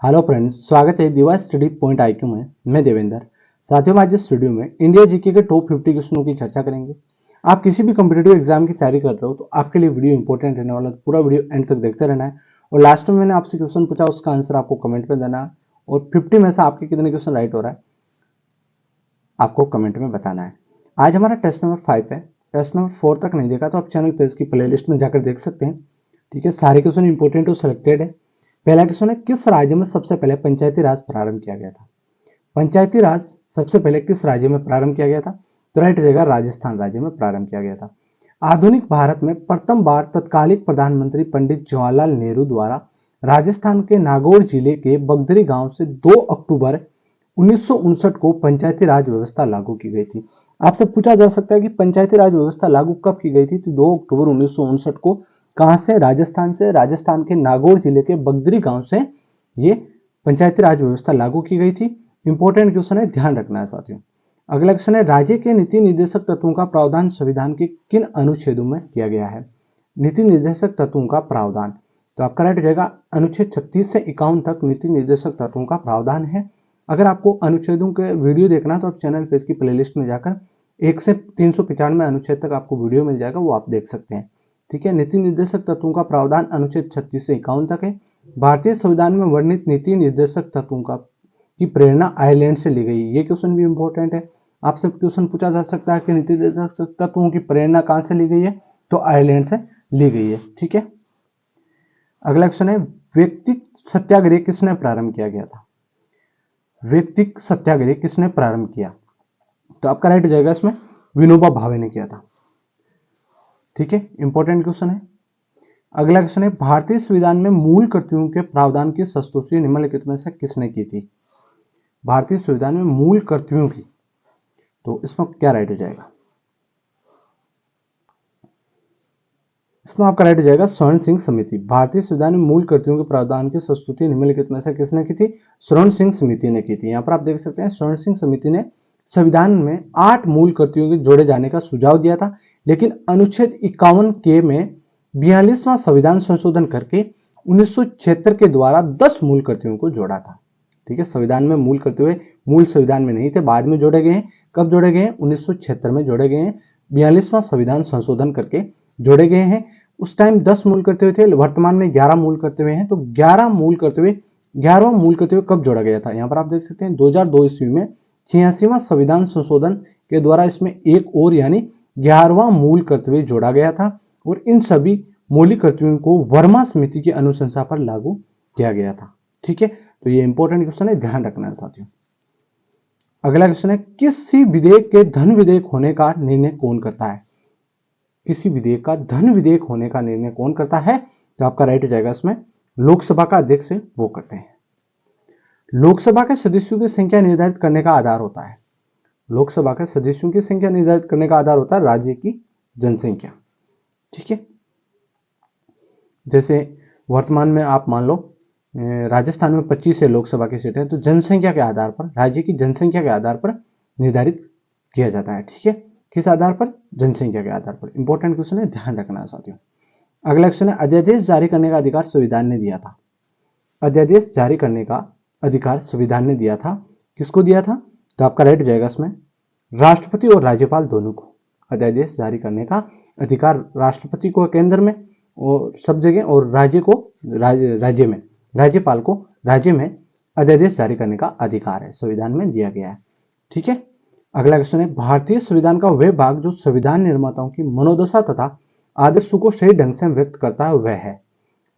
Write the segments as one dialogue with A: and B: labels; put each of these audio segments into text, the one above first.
A: Hello friends, स्वागत है दिवा स्टडी पॉइंट आईक्यू में। मैं देवेंद्र। साथियों, आज इस वीडियो में इंडिया जीके के टॉप 50 क्वेश्चनों की चर्चा करेंगे। आप किसी भी कॉम्पिटेटिव एग्जाम की तैयारी करते हो तो आपके लिए वीडियो इंपॉर्टेंट रहने वाला है। पूरा वीडियो एंड तक देखते रहना है। और लास्ट में मैंने आपसे क्वेश्चन पूछा, उसका आंसर आपको कमेंट में देना है। और 50 में से आपके कितने क्वेश्चन राइट हो रहा है आपको कमेंट में बताना है। आज हमारा टेस्ट नंबर 5 है। टेस्ट नंबर 4 तक नहीं देखा तो आप चैनल पे इसकी प्लेलिस्ट में जाकर देख सकते हैं। ठीक है, सारे क्वेश्चन इंपॉर्टेंट और सिलेक्टेड है। पहला क्वेश्चन है, किस राज्य में सबसे पहले पंचायती राज प्रारंभ किया गया था? पंचायती राज सबसे पहले किस राज्य में प्रारंभ किया गया था? तो राइट हो जाएगा, राजस्थान राज्य में प्रारंभ किया गया था। आधुनिक भारत में प्रथम बार तत्कालिक प्रधानमंत्री पंडित जवाहरलाल नेहरू द्वारा राजस्थान के नागौर जिले के बगदरी गांव से 2 अक्टूबर 1959 को पंचायती राज व्यवस्था लागू की गई थी। आपसे पूछा जा सकता है कि पंचायती राज व्यवस्था लागू कब की गई थी? तो 2 अक्टूबर 1959 को। कहां से? राजस्थान से। राजस्थान के नागौर जिले के बगदरी गांव से ये पंचायती राज व्यवस्था लागू की गई थी। इंपॉर्टेंट क्वेश्चन है, ध्यान रखना है साथियों। अगला क्वेश्चन है, राज्य के नीति निर्देशक तत्वों का प्रावधान संविधान के किन अनुच्छेदों में किया गया है? नीति निर्देशक तत्वों का प्रावधान, तो आपका राइट हो जाएगा अनुच्छेद 36 से 51 तक नीति निर्देशक तत्वों का प्रावधान है। अगर आपको अनुच्छेदों के वीडियो देखना तो आप चैनल पे इसकी प्लेलिस्ट में जाकर 1 से 395 अनुच्छेद तक आपको वीडियो मिल जाएगा, वो आप देख सकते हैं। ठीक है, नीति निर्देशक तत्वों का प्रावधान अनुच्छेद 36 से 51 तक है। भारतीय संविधान में वर्णित नीति निर्देशक तत्वों का की प्रेरणा आयरलैंड से ली गई। ये क्वेश्चन भी इंपॉर्टेंट है। आपसे क्वेश्चन पूछा जा सकता है कि नीति निर्देशक तत्वों की प्रेरणा कहां से ली गई है? तो आयरलैंड से ली गई है। ठीक है, अगला क्वेश्चन है, व्यक्तिक सत्याग्रह किसने प्रारंभ किया गया था? व्यक्तिक सत्याग्रह किसने प्रारंभ किया? तो आपका राइट हो जाएगा इसमें विनोबा भावे ने किया था। ठीक है, इंपॉर्टेंट क्वेश्चन है। अगला क्वेश्चन है, भारतीय संविधान में मूल कर्तव्यों के प्रावधान की संस्तुति निम्नलिखित में से किसने की थी? भारतीय संविधान में मूल कर्तव्यों की, तो इसमें क्या राइट हो जाएगा? इसमें आपका राइट हो जाएगा स्वर्ण सिंह समिति। भारतीय संविधान में मूल कर्तव्यों के प्रावधान की संस्तुति निम्नलिखित में से किसने की थी? स्वर्ण सिंह समिति ने की थी। यहाँ पर आप देख सकते हैं, स्वर्ण सिंह समिति ने संविधान में 8 मूल कर्तव्यों के जोड़े जाने का सुझाव दिया था, लेकिन अनुच्छेद 51 के में 42वां संविधान संशोधन करके 1976 के द्वारा 10 मूल कर्तव्यों को जोड़ा था। ठीक है, संविधान में मूल कर्तव्य मूल संविधान में नहीं थे, बाद में जोड़े गए हैं। कब जोड़े गए हैं? 1976 में जोड़े गए हैं। 42वां संविधान संशोधन करके जोड़े गए हैं। उस टाइम 10 मूल कर्तव्य थे, वर्तमान में 11 मूल कर्तव्य हैं। तो 11वां मूल कर्तव्य कब जोड़ा गया था? यहाँ पर आप देख सकते हैं 2002 ईस्वी में 86वां संविधान संशोधन के द्वारा इसमें एक और यानी 11वां मूल कर्तव्य जोड़ा गया था। और इन सभी मौलिक कर्तव्यों को वर्मा समिति की अनुशंसा पर लागू किया गया था। ठीक है, तो ये इंपॉर्टेंट क्वेश्चन है, ध्यान रखना है साथियों। अगला क्वेश्चन है, किसी विधेयक के धन विधेयक होने का निर्णय कौन करता है? किसी विधेयक का धन विधेयक होने का निर्णय कौन करता है? तो आपका राइट हो जाएगा इसमें लोकसभा का अध्यक्ष वो करते हैं। लोकसभा के सदस्यों की संख्या निर्धारित करने का आधार होता है। लोकसभा के सदस्यों की संख्या निर्धारित करने का आधार होता है राज्य की जनसंख्या। ठीक है, जैसे वर्तमान में आप मान लो राजस्थान में 25 है लोकसभा की सीटें, तो जनसंख्या के आधार पर, राज्य की जनसंख्या के आधार पर निर्धारित किया जाता है। ठीक है, किस आधार पर? जनसंख्या के आधार पर। इंपॉर्टेंट क्वेश्चन है, ध्यान रखना है साथियों। अगला क्वेश्चन है, अध्यादेश जारी करने का अधिकार संविधान ने दिया था। अध्यादेश जारी करने का अधिकार संविधान ने दिया था। किसको दिया था? तो आपका राइट हो जाएगा इसमें राष्ट्रपति और राज्यपाल दोनों को। अध्यादेश जारी करने का अधिकार राष्ट्रपति को केंद्र में और सब जगह, और राज्य को राज्य में, राज्यपाल को राज्य में अध्यादेश जारी करने का अधिकार है, संविधान में दिया गया है। ठीक है, अगला क्वेश्चन है, भारतीय संविधान का वह भाग जो संविधान निर्माताओं की मनोदशा तथा आदर्शों को सही ढंग से व्यक्त करता है वह है।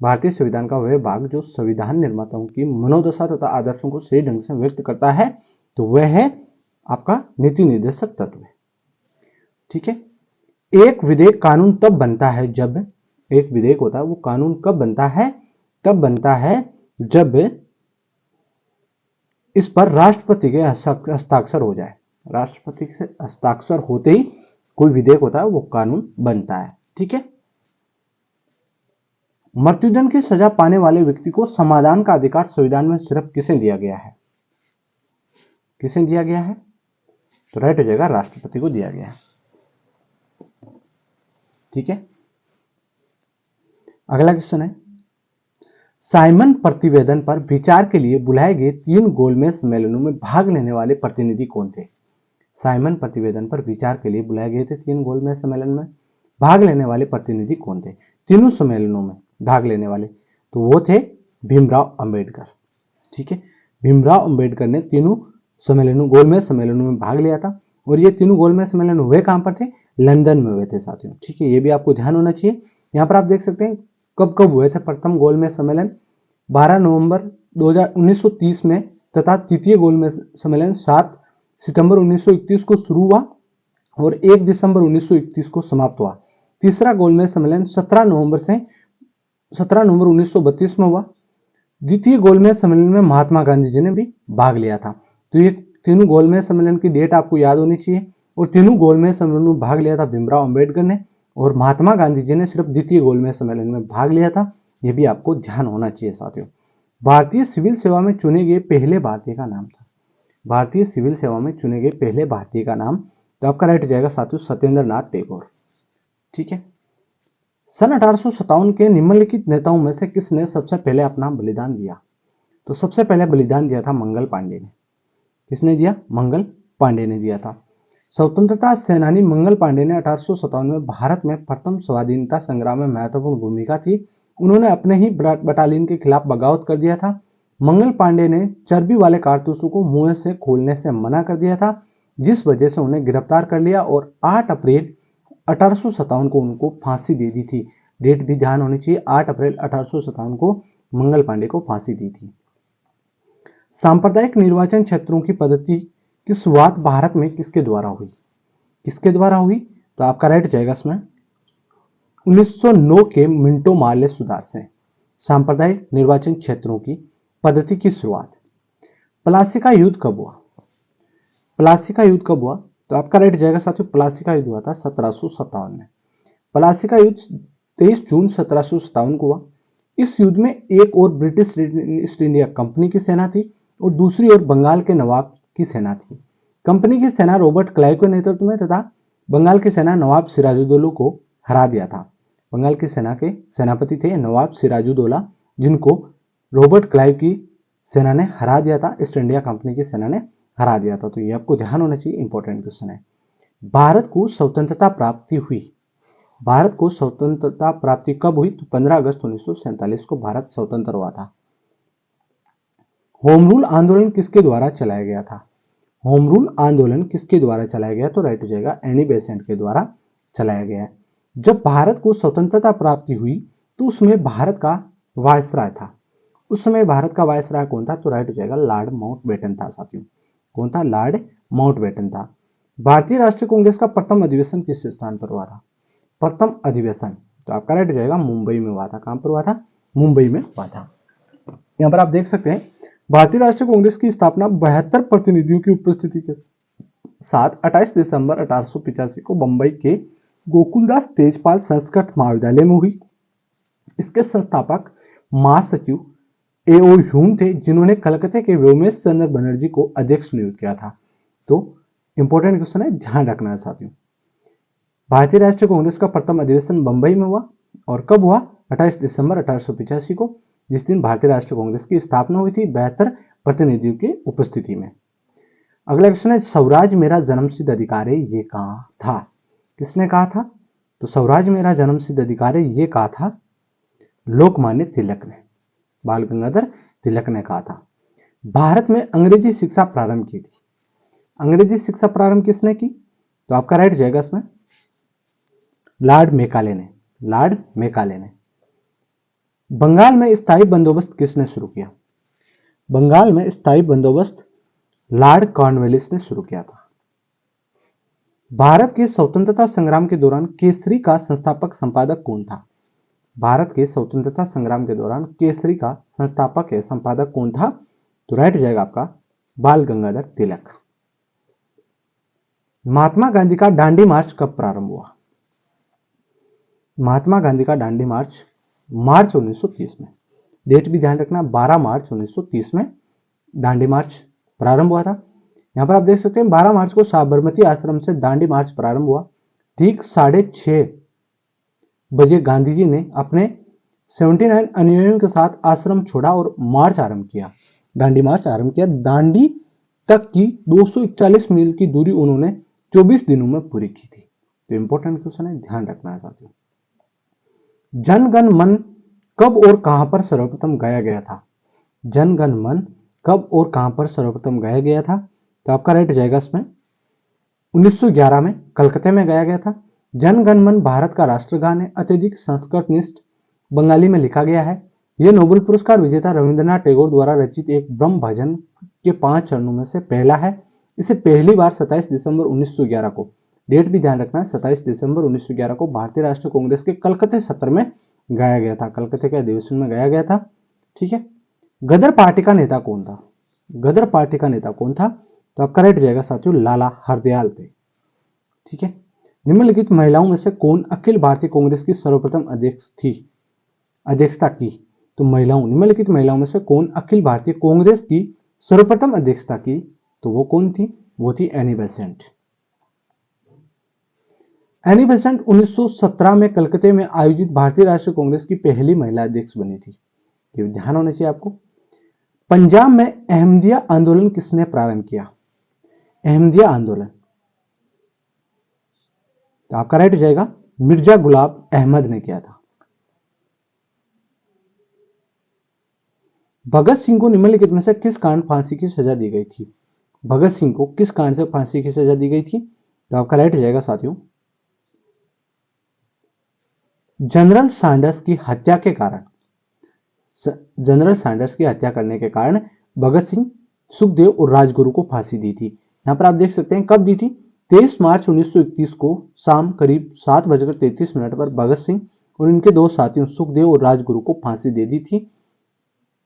A: भारतीय संविधान का वह भाग जो संविधान निर्माताओं की मनोदशा तथा आदर्शों को सही ढंग से व्यक्त करता है, तो वह है आपका नीति निर्देशक तत्व। ठीक है, एक विधेयक कानून तब बनता है जब, एक विधेयक होता है वो कानून कब बनता है? तब बनता है जब इस पर राष्ट्रपति के हस्ताक्षर हो जाए। राष्ट्रपति से हस्ताक्षर होते ही कोई विधेयक होता है वो कानून बनता है। ठीक है, मृत्युदंड की सजा पाने वाले व्यक्ति को समाधान का अधिकार संविधान में सिर्फ किसे दिया गया है? किसे दिया गया है? तो राइट हो जाएगा राष्ट्रपति को दिया गया है। ठीक है, अगला क्वेश्चन है, साइमन प्रतिवेदन पर विचार के लिए बुलाए गए 3 गोलमेज सम्मेलनों में भाग लेने वाले प्रतिनिधि कौन थे? साइमन प्रतिवेदन पर विचार के लिए बुलाए गए थे 3 गोलमेज सम्मेलन में भाग लेने वाले प्रतिनिधि कौन थे? तीनों सम्मेलनों में भाग लेने वाले तो वो थे भीमराव अंबेडकर। ठीक है, भीमराव अंबेडकर ने तीनों सम्मेलनों गोलमेज सम्मेलनों में भाग लिया था और ये तीनों गोलमेज सम्मेलन हुए कहां पर थे? लंदन में हुए थे साथियों। ठीक है, ये भी आपको ध्यान होना चाहिए। यहाँ पर आप देख सकते हैं कब कब हुए थे प्रथम गोलमेज सम्मेलन 12 नवंबर 1930 में तथा द्वितीय गोलमेज सम्मेलन 7 सितंबर 1931 को शुरू हुआ और 1 दिसंबर 1931 को समाप्त हुआ। तीसरा गोलमेज सम्मेलन 17 नवंबर 1932 में हुआ। द्वितीय गोलमेज सम्मेलन में महात्मा गांधी जी ने भी भाग लिया था। तो ये तीनों गोलमेज सम्मेलन की डेट आपको याद होनी चाहिए और तीनों गोलमेज सम्मेलन में भाग लिया था भीमराव अंबेडकर ने और महात्मा गांधी जी ने सिर्फ द्वितीय गोलमेज सम्मेलन में भाग लिया था। यह भी आपको ध्यान होना चाहिए साथियों। भारतीय सिविल सेवा में चुने गए पहले भारतीय का नाम था। भारतीय सिविल सेवा में चुने गए पहले भारतीय का नाम तो आपका राइट हो जाएगा साथियों सत्येंद्र नाथ टैगोर। ठीक है, सन 1857 के निम्नलिखित नेताओं में से किसने सबसे पहले अपना बलिदान दिया? तो सबसे पहले बलिदान दिया था मंगल पांडे ने। किसने दिया? मंगल पांडे ने दिया था। स्वतंत्रता सेनानी मंगल पांडे ने 1857 में भारत में प्रथम स्वाधीनता संग्राम में महत्वपूर्ण भूमिका थी। उन्होंने अपने ही बटालियन के खिलाफ बगावत कर दिया था। मंगल पांडे ने चर्बी वाले कारतूसों को मुंह से खोलने से मना कर दिया था, जिस वजह से उन्हें गिरफ्तार कर लिया और 8 अप्रैल 1857 को उनको फांसी दे दी थी। डेट भी ध्यान होनी चाहिए, 8 अप्रैल 1857 को मंगल पांडे को फांसी दी थी। सांप्रदायिक निर्वाचन क्षेत्रों की पद्धति की शुरुआत भारत में किसके द्वारा हुई? किसके द्वारा हुई? तो आपका राइट जाएगा इसमें 1909 के मिंटो मार्ले सुधार से सांप्रदायिक निर्वाचन क्षेत्रों की पद्धति की शुरुआत। प्लासी का युद्ध कब हुआ? प्लासी का युद्ध कब हुआ? तो आपका राइट जाएगा साथियों प्लासी का युद्ध हुआ था 1757 में। प्लासी का युद्ध 23 जून 1757 को हुआ। इस युद्ध में एक और ब्रिटिश ईस्ट इंडिया कंपनी की सेना थी और दूसरी ओर बंगाल के नवाब की सेना थी। कंपनी की सेना रॉबर्ट क्लाइव के नेतृत्व में तथा बंगाल की सेना नवाब सिराजुद्दौला को हरा दिया था। बंगाल की सेना के सेनापति थे नवाब सिराजुद्दौला, जिनको रॉबर्ट क्लाइव की सेना ने हरा दिया था, ईस्ट इंडिया कंपनी की सेना ने हरा दिया था। तो ये आपको ध्यान होना चाहिए, इंपॉर्टेंट क्वेश्चन है। भारत को स्वतंत्रता प्राप्ति हुई। भारत को स्वतंत्रता प्राप्ति कब हुई? तो 15 अगस्त 1947 को भारत स्वतंत्र हुआ था। होम रूल आंदोलन किसके द्वारा चलाया गया था? होम रूल आंदोलन किसके द्वारा चलाया गया? तो राइट हो जाएगा एनी बेसेंट के द्वारा चलाया गया है। जब भारत को स्वतंत्रता प्राप्ति हुई तो उसमें भारत का वायसराय था। उस समय भारत का वायसराय कौन था? तो राइट हो जाएगा लॉर्ड माउंटबेटन था साथियों। कौन था? लॉर्ड माउंटबेटन था। भारतीय राष्ट्रीय कांग्रेस का प्रथम अधिवेशन किस स्थान पर हुआ था? प्रथम अधिवेशन तो आपका राइट हो जाएगा मुंबई में हुआ था। कहां पर हुआ था? मुंबई में हुआ था। यहां पर आप देख सकते हैं भारतीय राष्ट्रीय कांग्रेस की स्थापना 72 प्रतिनिधियों की उपस्थिति के साथ 28 दिसंबर 1885 को बंबई के गोकुलदास तेजपाल संस्कृत महाविद्यालय में हुई। इसके संस्थापक महासचिव A.O. ह्यूम थे, जिन्होंने कलकत्ते के व्योमेश चंद्र बनर्जी को अध्यक्ष नियुक्त किया था। तो इंपॉर्टेंट क्वेश्चन है, ध्यान रखना है साथियों। भारतीय राष्ट्रीय कांग्रेस का प्रथम अधिवेशन बंबई में हुआ और कब हुआ? 28 दिसंबर 1885 को, जिस दिन भारतीय राष्ट्रीय कांग्रेस की स्थापना हुई थी 72 प्रतिनिधियों की उपस्थिति में। अगला क्वेश्चन है, स्वराज मेरा जन्मसिद्ध अधिकार है, ये कहा था? किसने कहा था? तो स्वराज मेरा जन्मसिद्ध अधिकार है, ये कहा था लोकमान्य तिलक ने, बाल गंगाधर तिलक ने कहा था। भारत में अंग्रेजी शिक्षा प्रारंभ की थी। अंग्रेजी शिक्षा प्रारंभ किसने की? तो आपका राइट जाएगा इसमें लॉर्ड मेकाले ने। लॉर्ड मेकाले ने। बंगाल में स्थायी बंदोबस्त किसने शुरू किया? बंगाल में स्थायी बंदोबस्त लॉर्ड कॉर्नवालिस ने शुरू किया था। भारत के स्वतंत्रता संग्राम के दौरान केसरी का संस्थापक संपादक कौन था? भारत के स्वतंत्रता संग्राम के दौरान केसरी का संस्थापक या संपादक कौन था? तो राइट जाएगा आपका बाल गंगाधर तिलक। महात्मा गांधी का दांडी मार्च कब प्रारंभ हुआ? महात्मा गांधी का दांडी मार्च 1930 में। डेट भी ध्यान रखना, 12 मार्च 1930 में दांडी मार्च प्रारंभ हुआ था। यहां पर आप देख सकते हैं 12 मार्च को साबरमती आश्रम से दांडी मार्च प्रारंभ हुआ। ठीक 6:30 बजे गांधी जी ने अपने 79 अनुयायियों के साथ आश्रम छोड़ा और मार्च आरंभ किया, दांडी मार्च आरंभ किया। दांडी तक की 241 मील की दूरी उन्होंने 24 दिनों में पूरी की थी। तो इंपॉर्टेंट क्वेश्चन है, ध्यान रखना है साथियों। जन गण मन कब और कहां पर सर्वप्रथम गाया गया था? जन गण मन कब और कहां पर सर्वप्रथम गाया गया था? तो आपका राइट हो जाएगा इसमें 1911 में कलकत्ते में गाया गया था। जन गण मन भारत का राष्ट्रगान है, अत्यधिक संस्कृतनिष्ठ बंगाली में लिखा गया है। यह नोबेल पुरस्कार विजेता रविंद्रनाथ टैगोर द्वारा रचित एक ब्रह्म भजन के 5 चरणों में से पहला है। इसे पहली बार 27 दिसंबर 1911 को, डेट भी ध्यान रखना है, 27 दिसंबर 1911 को भारतीय राष्ट्रीय कांग्रेस के कलकत्ते सत्र में गाया गया था, कलकत्ते के अधिवेशन में गाया गया था। ठीक है। गदर पार्टी का नेता कौन था? गदर पार्टी का नेता कौन था? तो आपका राइट जाएगा साथियों, लाला हरदयाल थे। ठीक है। निम्नलिखित महिलाओं में से कौन अखिल भारतीय कांग्रेस की सर्वप्रथम अध्यक्षता की? तो निम्नलिखित महिलाओं में से कौन अखिल भारतीय कांग्रेस की सर्वप्रथम अध्यक्षता की? तो वो कौन थी? वो थी एनी बेसेंट। एनी बेसेंट 1917 में कलकत्ते में आयोजित भारतीय राष्ट्रीय कांग्रेस की पहली महिला अध्यक्ष बनी थी। ये ध्यान होना चाहिए आपको। पंजाब में अहमदिया आंदोलन किसने प्रारंभ किया? अहमदिया आंदोलन, तो आपका राइट हो जाएगा मिर्जा गुलाब अहमद ने किया था। भगत सिंह को निम्नलिखित में से किस कारण फांसी की सजा दी गई थी? भगत सिंह को किस कारण से फांसी की सजा दी गई थी? तो आपका राइट हो जाएगा साथियों जनरल सैंडर्स की हत्या के कारण। जनरल सैंडर्स की हत्या करने के कारण भगत सिंह, सुखदेव और राजगुरु को फांसी दी थी। यहां पर आप देख सकते हैं कब दी थी, 23 मार्च 1931 को शाम करीब 7:33 पर भगत सिंह और इनके दो साथियों सुखदेव और राजगुरु को फांसी दे दी थी।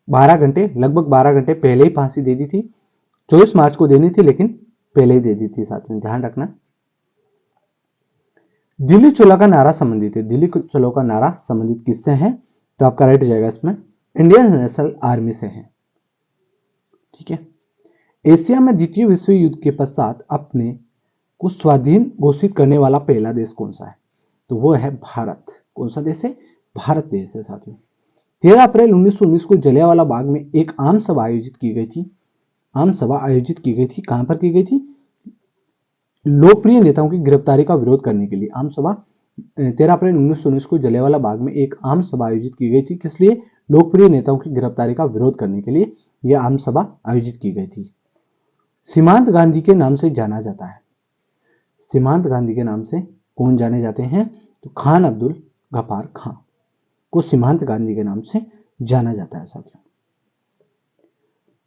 A: 12 घंटे, लगभग 12 घंटे पहले ही फांसी दे दी थी। 24 मार्च को देनी थी लेकिन पहले ही दे दी थी साथियों, ध्यान रखना। दिल्ली चलो का नारा संबंधित है, दिल्ली चलो का नारा संबंधित किससे है? तो आपका राइट हो जाएगा इसमें इंडियन नेशनल आर्मी से है। ठीक है। एशिया में द्वितीय विश्व युद्ध के पश्चात अपने को स्वाधीन घोषित करने वाला पहला देश कौन सा है? तो वो है भारत। कौन सा देश है? भारत देश है साथियों। 13 अप्रैल 1919 को जलियांवाला बाग में एक आम सभा आयोजित की गई थी। आम सभा आयोजित की गई थी, कहां पर की गई थी? लोकप्रिय नेताओं की गिरफ्तारी का विरोध करने के लिए आम सभा 13 अप्रैल 1919 को जलियांवाला बाग में एक आम सभा आयोजित की गई थी। किस लिए? लोकप्रिय नेताओं की गिरफ्तारी का विरोध करने के लिए यह आम सभा आयोजित की गई थी। सीमांत गांधी के नाम से जाना जाता है। सीमांत गांधी के नाम से कौन जाने जाते हैं? तो खान अब्दुल गफ्फार खान को सीमांत गांधी के नाम से जाना जाता है साथियों।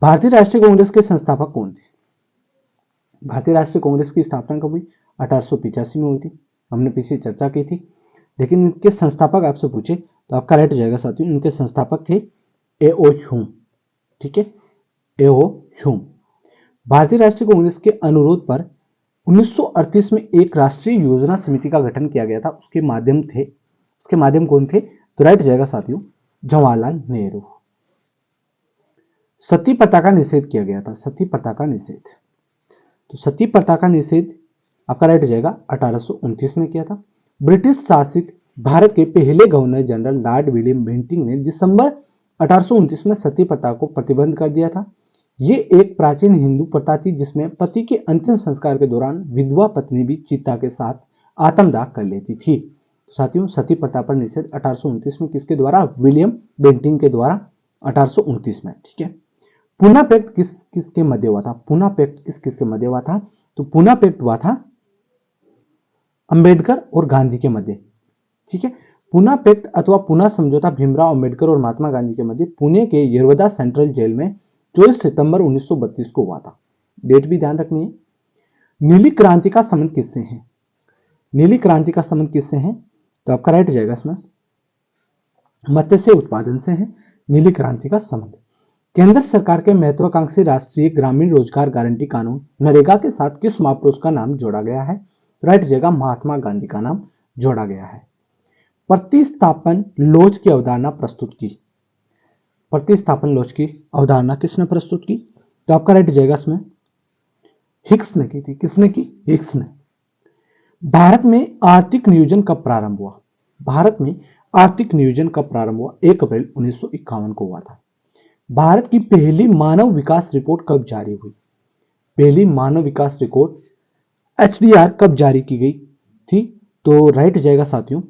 A: भारतीय राष्ट्रीय कांग्रेस के संस्थापक कौन थे? भारतीय राष्ट्रीय कांग्रेस की स्थापना कब हुई? 1885 में हुई थी, हमने पीछे चर्चा की थी। लेकिन इनके संस्थापक आपसे पूछे तो आपका राइट हो जाएगा साथियों, इनके संस्थापक थे ए.ओ. ह्यूम। ठीक है, ए.ओ. ह्यूम। भारतीय राष्ट्रीय कांग्रेस के अनुरोध पर 1938 में एक राष्ट्रीय योजना समिति का गठन किया गया था। उसके माध्यम कौन थे? तो राइट हो जाएगा साथियों जवाहरलाल नेहरू। सती प्रथा का निषेध किया गया था। सती प्रथा का निषेध, तो सती प्रथा का निषेध आपका राइट हो जाएगा 1829 में किया था। ब्रिटिश शासित भारत के पहले governor general Lord William Bentinck ने दिसंबर 1829 में सती प्रथा को प्रतिबंध कर दिया था। ये एक प्राचीन हिंदू प्रथा थी जिसमें पति के अंतिम संस्कार के दौरान विधवा पत्नी भी चिता के साथ आत्मदाह कर लेती थी। तो साथियों सती प्रथा पर निषेध 1829 में किसके द्वारा? विलियम बेंटिंक के द्वारा 1829 में। ठीक है। पूना पैक्ट किसके मध्य हुआ था? पूना पैक्ट किसके मध्य हुआ था? तो पूना पैक्ट हुआ था अंबेडकर और गांधी के मध्य। ठीक है। पूना पैक्ट अथवा पूना समझौता भीमराव अंबेडकर और महात्मा गांधी के मध्य पुणे के यरवदा सेंट्रल जेल में 24 सितंबर 1932 को हुआ था। डेट भी ध्यान रखनी है। नीली क्रांति का संबंध किससे है? नीली क्रांति का संबंध किससे है? तो आपका राइट हो जाएगा इसमें मत्स्य उत्पादन से है नीली क्रांति का संबंध। केंद्र सरकार के महत्वाकांक्षी राष्ट्रीय ग्रामीण रोजगार गारंटी कानून नरेगा के साथ किस महापुरुष का नाम जोड़ा गया है? राइट जगह महात्मा गांधी का नाम जोड़ा गया है। प्रतिस्थापन लोच की अवधारणा प्रस्तुत की। प्रतिस्थापन लोच की अवधारणा किसने प्रस्तुत की? तो आपका राइट जाएगा इसमें हिक्स ने की थी। किसने की? हिक्स ने। भारत में आर्थिक नियोजन कब प्रारंभ हुआ? भारत में आर्थिक नियोजन कब प्रारंभ हुआ? 1 अप्रैल 1951 को हुआ था। भारत की पहली मानव विकास रिपोर्ट कब जारी हुई? पहली मानव विकास रिपोर्ट HDR कब जारी की गई थी? तो राइट हो जाएगा साथियों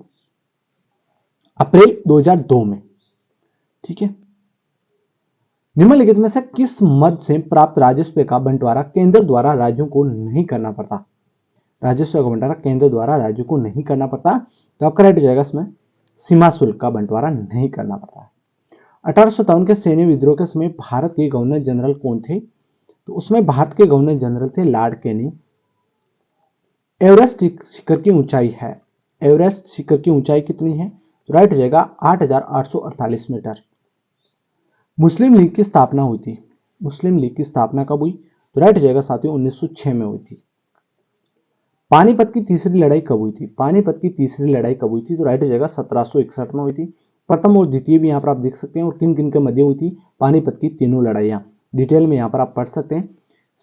A: अप्रैल 2002 में। ठीक है। निम्नलिखित में से किस मद से प्राप्त राजस्व का बंटवारा केंद्र द्वारा राज्यों को नहीं करना पड़ता? राजस्व का बंटवारा केंद्र द्वारा राज्यों को नहीं करना पड़ता, तो आपका राइट हो जाएगा इसमें सीमा शुल्क का बंटवारा नहीं करना पड़ता है। 1857 के सैन्य विद्रोह के समय भारत के गवर्नर जनरल कौन थे? तो उसमें भारत के गवर्नर जनरल थे लॉर्ड कैनिंग। एवरेस्ट शिखर की ऊंचाई है, एवरेस्ट शिखर की ऊंचाई कितनी है? तो राइट हो जाएगा 8,848 मीटर। मुस्लिम लीग की स्थापना हुई थी, मुस्लिम लीग की स्थापना कब हुई? तो राइट हो जाएगा साथियों 1906 में हुई थी। पानीपत की तीसरी लड़ाई कब हुई थी? पानीपत की तीसरी लड़ाई कब हुई थी? तो राइट हो जाएगा 1761 में हुई थी। प्रथम और द्वितीय भी यहाँ पर आप देख सकते हैं और किन किन के मध्य हुई थी पानीपत की तीनों लड़ाइयां, डिटेल में यहाँ पर आप पढ़ सकते हैं।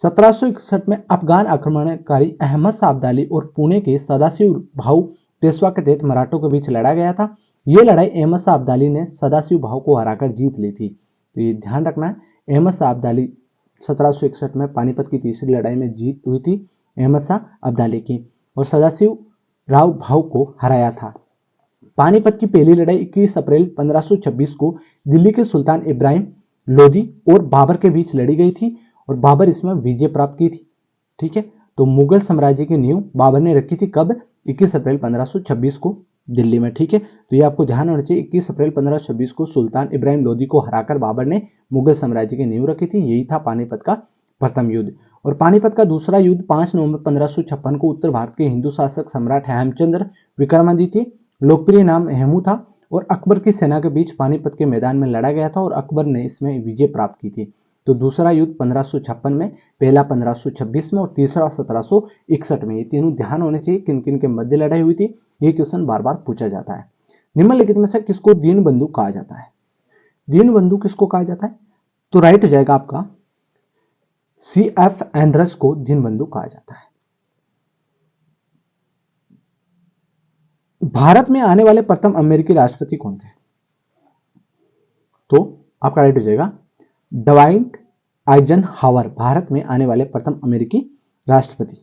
A: 1761 में अफगान आक्रमणकारी अहमद शाह अब्दाली और पुणे के सदाशिव भाऊ पेशवा के तहत मराठों के बीच लड़ा गया था। यह लड़ाई अहमद शाह अब्दाली ने सदाशिव भाऊ को हराकर जीत ली थी। तो ये ध्यान रखना है, अहमद शाह अब्दाली 1761 में पानीपत की तीसरी लड़ाई में जीत हुई थी अहमद शाह अब्दाली की और सदाशिव राव भाऊ को हराया था। पानीपत की पहली लड़ाई 21 अप्रैल 1526 को दिल्ली के सुल्तान इब्राहिम लोदी और बाबर के बीच लड़ी गई थी और बाबर इसमें विजय प्राप्त की थी। ठीक है, तो मुगल साम्राज्य की नींव बाबर ने रखी थी कब? 21 अप्रैल 1526 को दिल्ली में। ठीक है, तो ये आपको ध्यान होना चाहिए, 21 अप्रैल 1526 को सुल्तान इब्राहिम लोदी को हराकर बाबर ने मुगल साम्राज्य की नींव रखी थी। यही था पानीपत का प्रथम युद्ध। और पानीपत का दूसरा युद्ध 5 नवंबर 1556 को उत्तर भारत के हिंदू शासक सम्राट हेमचंद्र विक्रमादित्य, लोकप्रिय नाम हेमू था, और अकबर की सेना के बीच पानीपत के मैदान में लड़ा गया था और अकबर ने इसमें विजय प्राप्त की थी। तो दूसरा युद्ध 1556 में, पहला 1526 में और तीसरा 1761 में। ये तीनों ध्यान होने चाहिए किन किन के मध्य लड़ाई हुई थी, ये क्वेश्चन बार बार पूछा जाता है। निम्नलिखित में से किसको दीनबंधु कहा जाता है? दीनबंधु किसको कहा जाता है? तो राइट हो जाएगा आपका CF एंड्रस को दीनबंधु कहा जाता है। भारत में आने वाले प्रथम अमेरिकी राष्ट्रपति कौन थे? तो आपका राइट हो जाएगा डवाइट आइजनहावर, भारत में आने वाले प्रथम अमेरिकी राष्ट्रपति।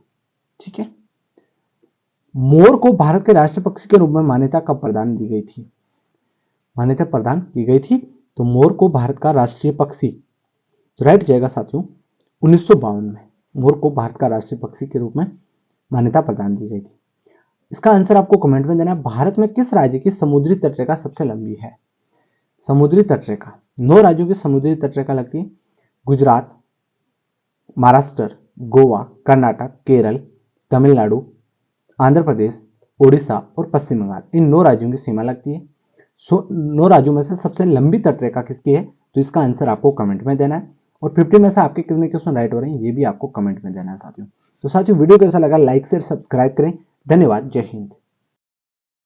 A: ठीक है, मोर को भारत के राष्ट्रीय पक्षी के रूप में मान्यता कब प्रदान दी गई थी? मान्यता प्रदान की गई थी, तो मोर को भारत का राष्ट्रीय पक्षी, तो राइट हो जाएगा साथियों 1952 में मोर को भारत का राष्ट्रीय पक्षी के रूप में मान्यता प्रदान दी गई थी। इसका आंसर आपको कमेंट में देना है। भारत में किस राज्य की समुद्री तटरेखा सबसे लंबी है? समुद्री तटरेखा 9 राज्यों की समुद्री तटरेखा लगती है, गुजरात, महाराष्ट्र, गोवा, कर्नाटक, केरल, तमिलनाडु, आंध्र प्रदेश, ओडिशा और पश्चिम बंगाल, इन 9 राज्यों की सीमा लगती है। 9 राज्यों में से सबसे लंबी तटरेखा किसकी है? तो इसका आंसर आपको कमेंट में देना है और 50 में से आपके कितने क्वेश्चन राइट हो रहे हैं ये भी आपको कमेंट में देना है साथियों। तो साथियों वीडियो कैसा लगा लाइक शेयर सब्सक्राइब करें। धन्यवाद, जय हिंद।